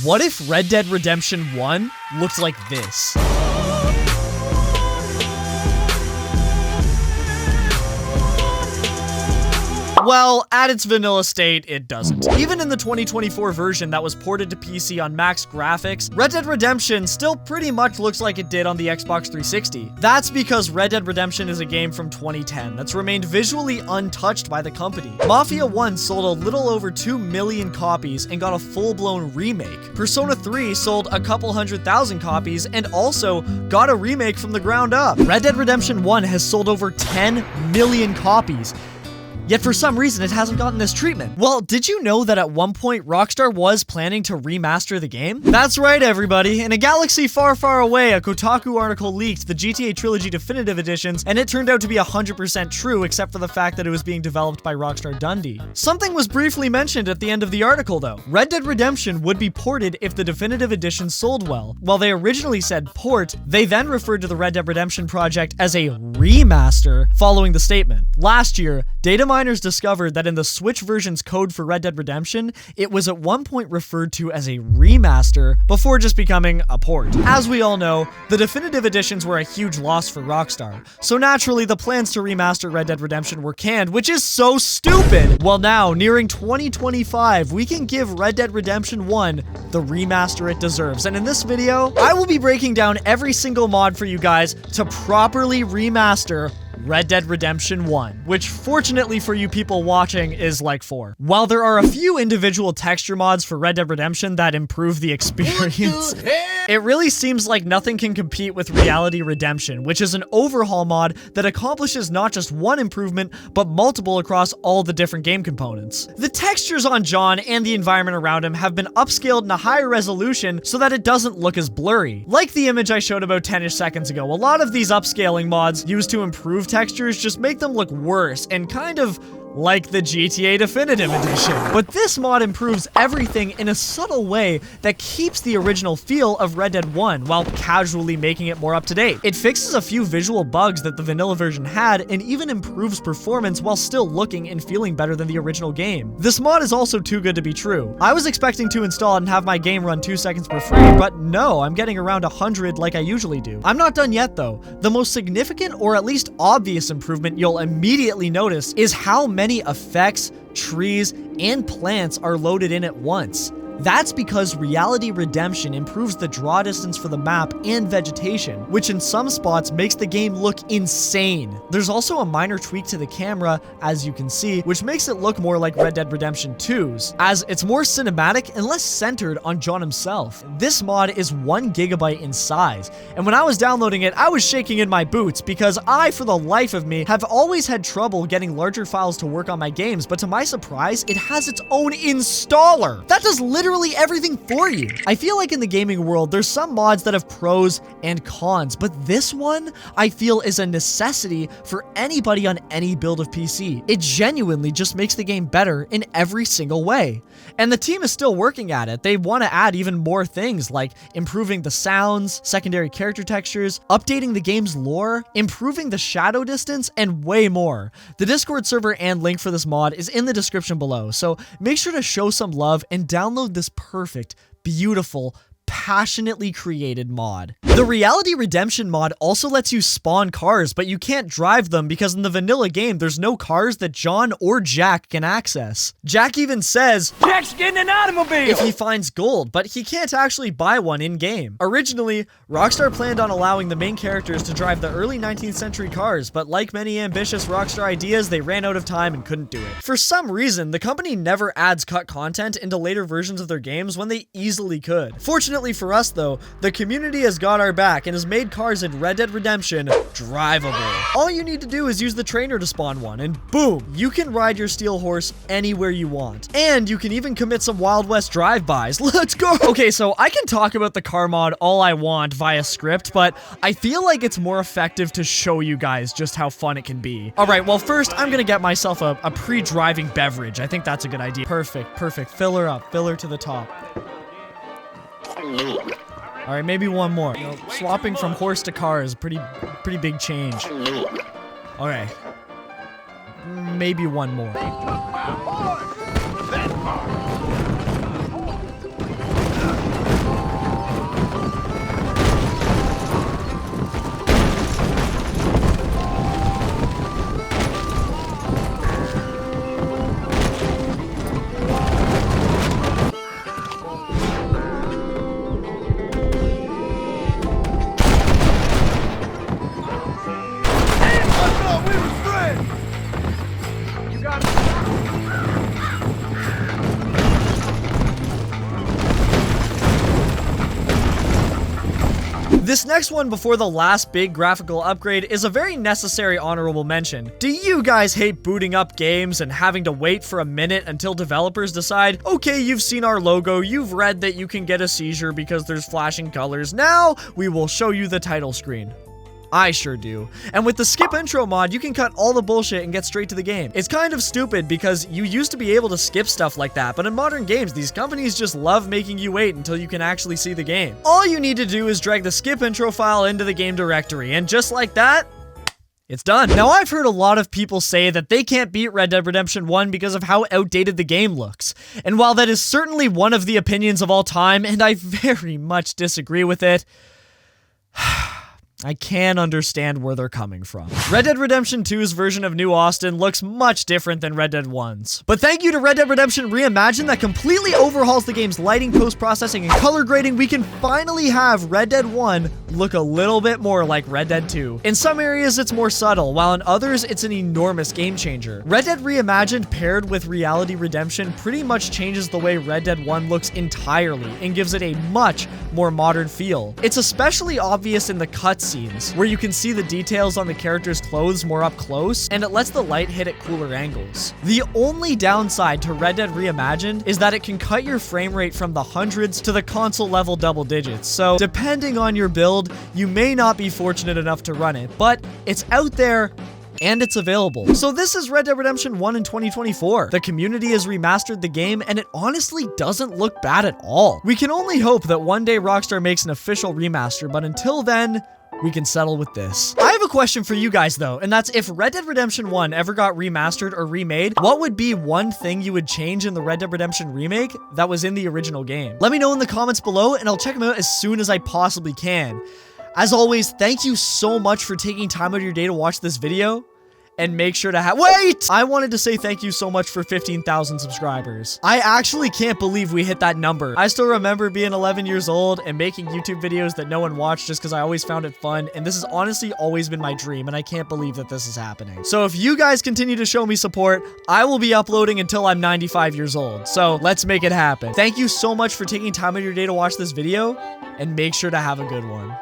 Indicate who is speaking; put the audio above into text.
Speaker 1: What if Red Dead Redemption 1 looked like this? Well, at its vanilla state, it doesn't. Even in the 2024 version that was ported to PC on max graphics, Red Dead Redemption still pretty much looks like it did on the Xbox 360. That's because Red Dead Redemption is a game from 2010 that's remained visually untouched by the company. Mafia 1 sold a little over 2 million copies and got a full-blown remake. Persona 3 sold a couple 100,000 copies and also got a remake from the ground up. Red Dead Redemption 1 has sold over 10 million copies. Yet for some reason, it hasn't gotten this treatment. Well, did you know that at one point, Rockstar was planning to remaster the game? That's right, everybody. In a galaxy far, far away, a Kotaku article leaked the GTA Trilogy Definitive Editions, and it turned out to be 100% true, except for the fact that it was being developed by Rockstar Dundee. Something was briefly mentioned at the end of the article, though. Red Dead Redemption would be ported if the Definitive Edition sold well. While they originally said port, they then referred to the Red Dead Redemption project as a remaster following the statement. Last year, data miners discovered that in the Switch version's code for Red Dead Redemption, it was at one point referred to as a remaster before just becoming a port. As we all know, the definitive editions were a huge loss for Rockstar, so naturally the plans to remaster Red Dead Redemption were canned, which is so stupid! Well now, nearing 2025, we can give Red Dead Redemption 1 the remaster it deserves, and in this video, I will be breaking down every single mod for you guys to properly remaster Red Dead Redemption 1, which fortunately for you people watching is like 4. While there are a few individual texture mods for Red Dead Redemption that improve the experience, it really seems like nothing can compete with Reality Redemption, which is an overhaul mod that accomplishes not just one improvement, but multiple across all the different game components. The textures on John and the environment around him have been upscaled in a higher resolution so that it doesn't look as blurry. Like the image I showed about 10-ish seconds ago, a lot of these upscaling mods used to improve textures just make them look worse and kind of like the GTA Definitive Edition. But this mod improves everything in a subtle way that keeps the original feel of Red Dead 1 while casually making it more up to date. It fixes a few visual bugs that the vanilla version had and even improves performance while still looking and feeling better than the original game. This mod is also too good to be true. I was expecting to install it and have my game run 2 seconds for free, but no, I'm getting around 100 like I usually do. I'm not done yet though. The most significant or at least obvious improvement you'll immediately notice is how many effects, trees, and plants are loaded in at once. That's because Reality Redemption improves the draw distance for the map and vegetation, which in some spots makes the game look insane. There's also a minor tweak to the camera, as you can see, which makes it look more like Red Dead Redemption 2's, as it's more cinematic and less centered on John himself. This mod is 1 GB in size, and when I was downloading it, I was shaking in my boots because I, for the life of me, have always had trouble getting larger files to work on my games, but to my surprise, it has its own installer. That does literally everything for you. I feel like in the gaming world, there's some mods that have pros and cons, but this one, I feel, is a necessity for anybody on any build of PC. It genuinely just makes the game better in every single way. And the team is still working at it. They want to add even more things like improving the sounds, secondary character textures, updating the game's lore, improving the shadow distance, and way more. The Discord server and link for this mod is in the description below, so make sure to show some love and download this perfect, beautiful, passionately created mod. The Reality Redemption mod also lets you spawn cars, but you can't drive them because in the vanilla game, there's no cars that John or Jack can access. Jack even says, "Jack's getting an automobile!" if he finds gold, but he can't actually buy one in-game. Originally, Rockstar planned on allowing the main characters to drive the early 19th century cars, but like many ambitious Rockstar ideas, they ran out of time and couldn't do it. For some reason, the company never adds cut content into later versions of their games when they easily could. Fortunately for us though, the community has got our back and has made cars in Red Dead Redemption drivable. All you need to do is use the trainer to spawn one, and boom, you can ride your steel horse anywhere you want. And you can even commit some Wild West drive-bys. Let's go! Okay, so I can talk about the car mod all I want via script, but I feel like it's more effective to show you guys just how fun it can be. Alright, well first, I'm gonna get myself a pre-driving beverage. I think that's a good idea. Perfect. Fill her up. Fill her to the top. All right, maybe one more. You know, swapping from horse to car is pretty big change. All right, maybe one more. This next one before the last big graphical upgrade is a very necessary honorable mention. Do you guys hate booting up games and having to wait for a minute until developers decide, okay, you've seen our logo, you've read that you can get a seizure because there's flashing colors, now we will show you the title screen? I sure do. And with the skip intro mod, you can cut all the bullshit and get straight to the game. It's kind of stupid because you used to be able to skip stuff like that, but in modern games, these companies just love making you wait until you can actually see the game. All you need to do is drag the skip intro file into the game directory, and just like that, it's done. Now, I've heard a lot of people say that they can't beat Red Dead Redemption 1 because of how outdated the game looks. And while that is certainly one of the opinions of all time, and I very much disagree with it, I can understand where they're coming from. Red Dead Redemption 2's version of New Austin looks much different than Red Dead 1's. But thank you to Red Dead Redemption Reimagined that completely overhauls the game's lighting, post-processing, and color grading, we can finally have Red Dead 1 look a little bit more like Red Dead 2. In some areas, it's more subtle, while in others, it's an enormous game changer. Red Dead Reimagined paired with Reality Redemption pretty much changes the way Red Dead 1 looks entirely and gives it a much more modern feel. It's especially obvious in the cutscenes, where you can see the details on the character's clothes more up close, and it lets the light hit at cooler angles. The only downside to Red Dead Reimagined is that it can cut your frame rate from the hundreds to the console level double digits, so depending on your build, you may not be fortunate enough to run it, but it's out there and it's available. So this is Red Dead Redemption 1 in 2024. The community has remastered the game, and it honestly doesn't look bad at all. We can only hope that one day Rockstar makes an official remaster, but until then, we can settle with this. I have a question for you guys though, and that's if Red Dead Redemption 1 ever got remastered or remade, what would be one thing you would change in the Red Dead Redemption remake that was in the original game? Let me know in the comments below, and I'll check them out as soon as I possibly can. As always, thank you so much for taking time out of your day to watch this video. And make sure to wait! I wanted to say thank you so much for 15,000 subscribers. I actually can't believe we hit that number. I still remember being 11 years old and making YouTube videos that no one watched just because I always found it fun. And this has honestly always been my dream, and I can't believe that this is happening. So if you guys continue to show me support, I will be uploading until I'm 95 years old. So let's make it happen. Thank you so much for taking time out of your day to watch this video, and make sure to have a good one.